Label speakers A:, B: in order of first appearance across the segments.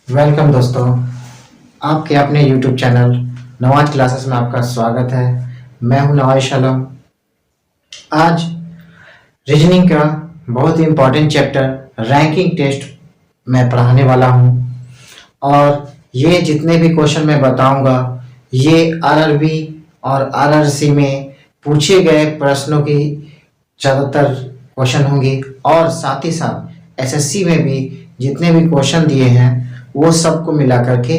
A: Welcome दोस्तों, आपके अपने YouTube चैनल नवाज क्लासेस में आपका स्वागत है। मैं हूं नवाज आलम। आज रीजनिंग का बहुत ही इम्पोर्टेंट चैप्टर रैंकिंग टेस्ट मैं पढ़ाने वाला हूं और ये जितने भी क्वेश्चन मैं बताऊंगा ये आरआरबी और आरआरसी में पूछे गए प्रश्नों की ज़्यादातर क्वेश्चन होंगे और साथ ही साथ एसएससी में भी जितने भी क्वेश्चन दिए हैं वो सबको मिला करके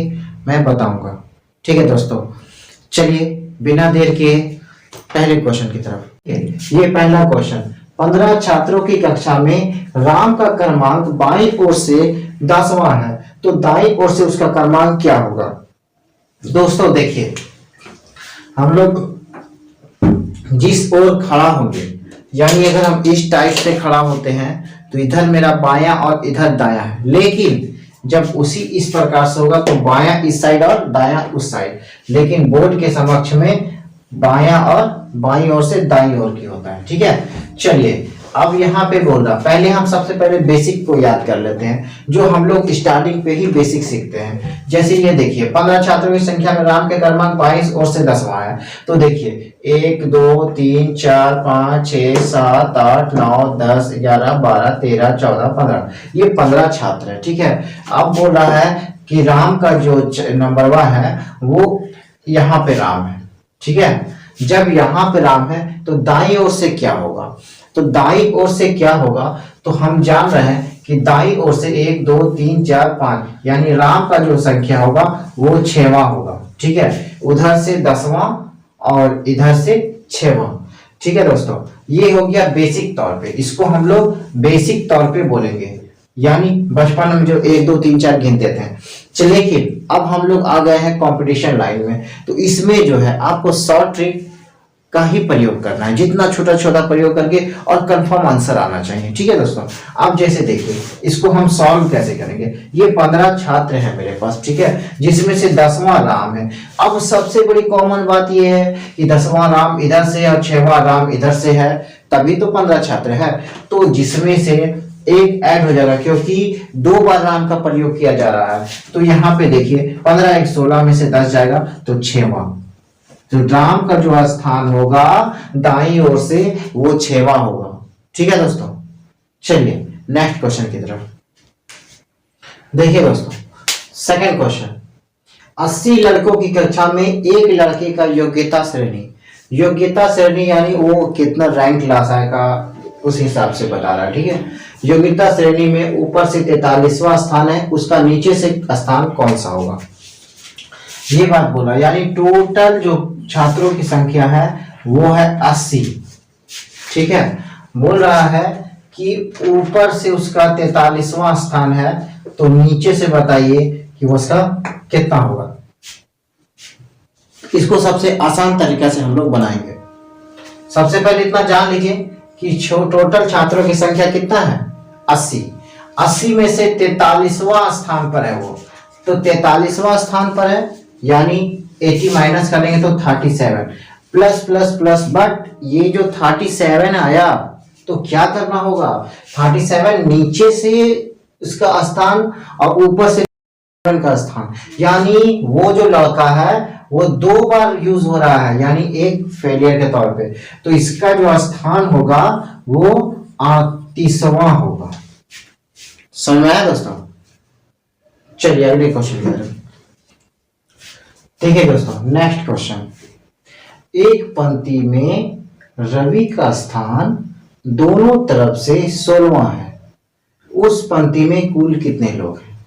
A: मैं बताऊंगा। ठीक है दोस्तों, चलिए बिना देर के पहले क्वेश्चन की तरफ। ये पहला क्वेश्चन, 15 छात्रों की कक्षा में राम का क्रमांक बाईं ओर से 10वां है, तो दाईं ओर से उसका क्रमांक क्या होगा। दोस्तों देखिए, हम लोग जिस ओर खड़ा होंगे, यानी अगर हम इस टाइप से खड़ा होते हैं तो इधर मेरा बायां और इधर दायां है, लेकिन जब उसी इस प्रकार से होगा तो बायां इस साइड और दायां उस साइड, लेकिन बोर्ड के समक्ष में बायां और बाईं ओर से दाईं ओर की होता है। ठीक है, चलिए अब यहाँ पे बोल रहा, पहले हम सबसे पहले बेसिक को याद कर लेते हैं जो हम लोग स्टार्टिंग पे ही बेसिक सीखते हैं। जैसे ये देखिए, 15 छात्रों की संख्या में राम के क्रमांक 22 ओर से 10वां है, तो देखिए 1 2 3 4 5 6 7 8 9 10 11 12 13 14 15, ये 15 छात्र है। ठीक है, अब बोल रहा है कि राम का जो नंबरवा है वो यहाँ पे राम है। ठीक है, जब यहाँ पे राम है तो दाईं ओर से क्या होगा, तो दाईं ओर से क्या होगा, तो हम जान रहे हैं कि दाईं ओर से 1 2 3 4 5, यानी राम का जो संख्या होगा वो 6वां होगा। ठीक है, उधर से 10वां और इधर से 6वां। ठीक है दोस्तों, ये हो गया बेसिक तौर पे, इसको हम लोग बेसिक तौर पे बोलेंगे, यानी बचपन में जो 1 2 3 4 गिनते थे। लेकिन अब हम लोग आ गए हैं कंपटीशन लाइन में, तो इसमें जो है आपको शॉर्ट ट्रिक का ही प्रयोग करना है, जितना छोटा छोटा प्रयोग करके और कंफर्म आंसर आना चाहिए। ठीक है दोस्तों, अब जैसे देखिए इसको हम सॉल्व कैसे करेंगे। ये 15 छात्र हैं मेरे पास, ठीक है, जिसमें से 10वां राम है। अब सबसे बड़ी कॉमन बात ये है कि 10वां राम इधर से और 6वां राम इधर से है, तभी तो 15 छात्र है, तो जिसमें से एक ऐड हो जाएगा, क्योंकि 2 बार राम का प्रयोग किया जा रहा है। तो यहाँ पे देखिए 15 1 16 में से 10 जाएगा तो 6वां, तो राम का जो स्थान होगा दाईं ओर से वो 6वां होगा। ठीक है दोस्तों, चलिए नेक्स्ट क्वेश्चन की तरफ देखिए दोस्तों। सेकंड क्वेश्चन, 80 लड़कों की कक्षा में एक लड़के का योग्यता श्रेणी यानी वो कितना रैंक ला आएगा उस हिसाब से बता रहा है। ठीक है, योग्यता श्रेणी में ऊपर से 43वां स्थान है, उसका नीचे से स्थान कौन सा होगा, ये बात बोला। यानी टोटल जो छात्रों की संख्या है वो है 80। ठीक है, बोल रहा है कि ऊपर से उसका 43वां स्थान है, तो नीचे से बताइए कि उसका कितना होगा। इसको सबसे आसान तरीका से हम लोग बनाएंगे। सबसे पहले इतना जान लीजिए कि टोटल छात्रों की संख्या कितना है, 80। 80 में से 43वां स्थान पर है वो, तो 43वां स्थान पर है, यानी 80 माइनस करेंगे तो 37 प्लस प्लस प्लस, बट ये जो 37 आया तो क्या करना होगा, 37 नीचे से इसका स्थान और ऊपर से का स्थान, यानी वो जो लड़का है वो 2 बार यूज हो रहा है, यानी एक फेलियर के तौर पे, तो इसका जो स्थान होगा वो 38वां होगा। समझ में आया दोस्तों। चलिए अगले क्वेश्चन की तरफ देखिए दोस्तों। नेक्स्ट क्वेश्चन, एक पंक्ति में रवि का स्थान दोनों तरफ से 16वां है, उस पंक्ति में कुल कितने लोग हैं।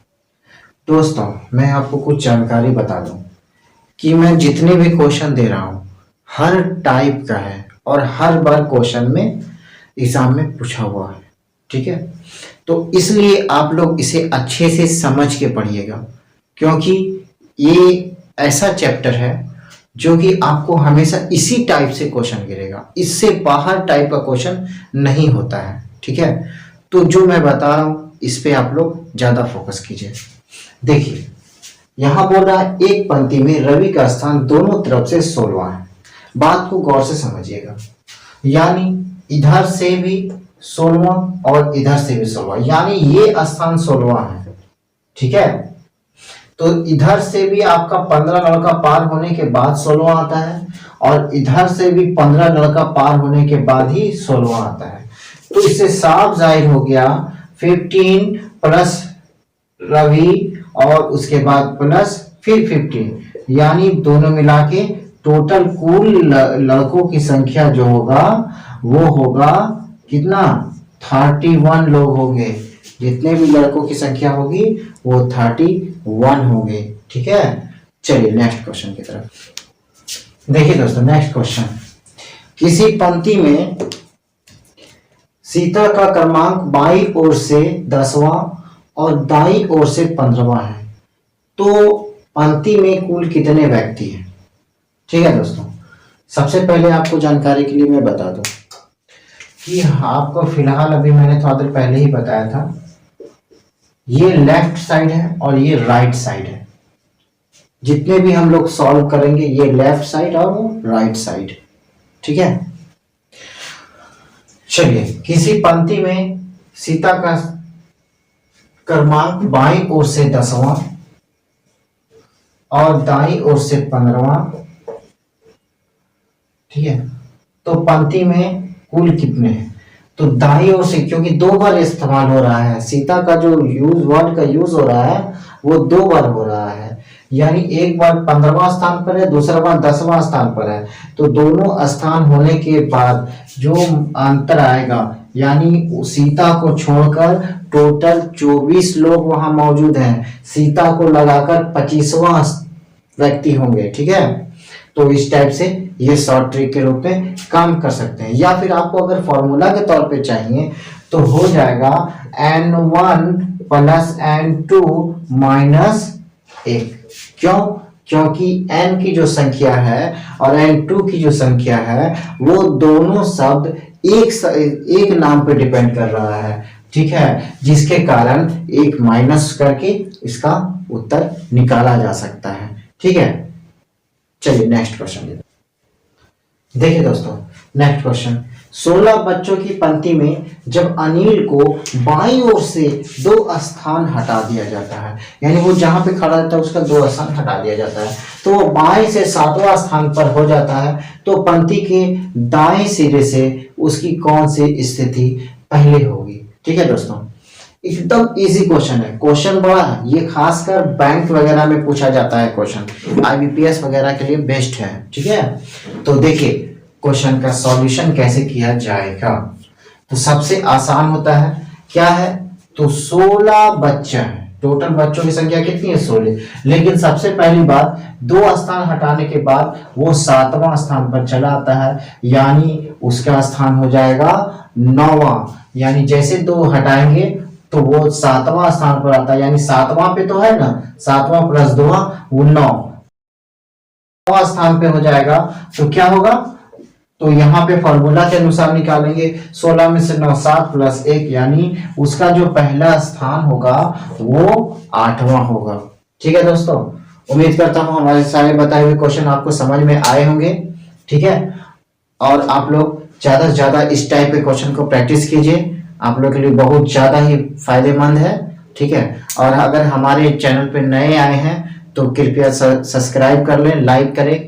A: दोस्तों मैं आपको कुछ जानकारी बता दूं कि मैं जितने भी क्वेश्चन दे रहा हूं हर टाइप का है और हर बार क्वेश्चन में एग्जाम में पूछा हुआ है। ठीक है, तो इसलिए आप लोग इसे अच्छे से समझ के पढ़िएगा, क्योंकि ये ऐसा चैप्टर है जो कि आपको हमेशा इसी टाइप से क्वेश्चन गिरेगा, इससे बाहर टाइप का क्वेश्चन नहीं होता है। ठीक है, तो जो मैं बता रहा हूं इस पे आप लोग ज्यादा फोकस कीजिए। देखिए यहां बोल रहा है एक पंक्ति में रवि का स्थान दोनों तरफ से 16वां है। बात को गौर से समझिएगा, यानी इधर से भी 16वां और इधर से भी 16वां, यानी ये स्थान 16वां है। ठीक है, तो इधर से भी आपका 15 लड़का पार होने के बाद 16 आता है, और इधर से भी 15 लड़का पार होने के बाद ही 16 आता है। तो इससे साफ जाहिर हो गया 15 प्लस रवि और उसके बाद प्लस फिर 15, यानी दोनों मिला के टोटल कुल लड़कों की संख्या जो होगा वो होगा कितना, 31 लोग होंगे। जितने भी लड़कों की संख्या होगी वो 31 होंगे। ठीक है, चलिए नेक्स्ट क्वेश्चन की तरफ देखिए दोस्तों। नेक्स्ट क्वेश्चन, किसी पंक्ति में सीता का क्रमांक बाईं ओर से 10वां और दाईं ओर से 15वां है, तो पंक्ति में कुल कितने व्यक्ति हैं? ठीक है दोस्तों, सबसे पहले आपको जानकारी के लिए मैं बता दूं कि आपको फिलहाल अभी मैंने थोड़ा देर पहले ही बताया था, ये लेफ्ट साइड है और ये राइट साइड है। जितने भी हम लोग सॉल्व करेंगे ये लेफ्ट साइड और वो राइट साइड। ठीक है, चलिए, किसी पंक्ति में सीता का क्रमांक बाईं ओर से 10वां और दाईं ओर से 15वां। ठीक है, तो पंक्ति में कुल कितने हैं? तो दाईं ओर से, क्योंकि 2 बार इस्तेमाल हो रहा है, सीता का जो वर्ड का यूज हो रहा है वो 2 बार हो रहा है, यानी एक बार 15वां स्थान पर है, दूसरा बार 10वां स्थान पर है। तो दोनों स्थान होने के बाद जो अंतर आएगा, यानी सीता को छोड़कर टोटल 24 लोग वहां मौजूद हैं, सीता को लगाकर 25वां व्यक्ति होंगे। ठीक है, तो इस टाइप से ये शॉर्ट ट्रिक के रूप में काम कर सकते हैं। या फिर आपको अगर फॉर्मूला के तौर पे चाहिए तो हो जाएगा n1 प्लस n2 माइनस 1। क्यों? क्योंकि n की जो संख्या है और n2 की जो संख्या है वो दोनों शब्द एक नाम पे डिपेंड कर रहा है। ठीक है, जिसके कारण एक माइनस करके इसका उत्तर निकाला जा सकता है। ठीक है, चलिए नेक्स्ट क्वेश्चन देखिए दोस्तों। नेक्स्ट क्वेश्चन, 16 बच्चों की पंक्ति में जब अनिल को बाईं ओर से 2 स्थान हटा दिया जाता है, यानी वो जहां पे खड़ा रहता है उसका 2 स्थान हटा दिया जाता है, तो वो बाएं से 7वां स्थान पर हो जाता है, तो पंक्ति के दाएं सिरे से उसकी कौन सी स्थिति पहले होगी? ठीक है दोस्तों, एकदम इजी क्वेश्चन है, क्वेश्चन बड़ा है, ये खासकर बैंक वगैरह में पूछा जाता है क्वेश्चन, IBPS वगैरह के लिए बेस्ट है। ठीक है, तो देखिए क्वेश्चन का सॉल्यूशन कैसे किया जाएगा। तो सबसे आसान होता है, क्या है, तो 16 बच्चे हैं, टोटल बच्चों की संख्या कितनी है? 16। लेकिन सबसे पहली बात, 2 स्थान हटाने के बाद वो 7वां स्थान पर चला आता है, यानी उसका स्थान हो जाएगा 9वां, यानी जैसे 2 हटाएंगे तो वो 7वां स्थान पर आता है, यानी 7वां पे तो है ना, 7वां प्लस 2वां वो 9वां स्थान पे हो जाएगा। तो क्या होगा, तो यहाँ पे फॉर्मूला के अनुसार निकालेंगे, 16 में से 9, 7 प्लस 1, यानी उसका जो पहला स्थान होगा वो 8वां होगा। ठीक है दोस्तों, उम्मीद करता हूँ हमारे सारे बताए हुए क्वेश्चन आपको समझ में आए होंगे। ठीक है, और आप लोग ज्यादा से ज्यादा इस टाइप के क्वेश्चन को प्रैक्टिस कीजिए, आप लोग के लिए बहुत ज्यादा ही फायदेमंद है। ठीक है, और अगर हमारे चैनल पे नए आए हैं तो कृपया सब्सक्राइब कर लें, लाइक करें।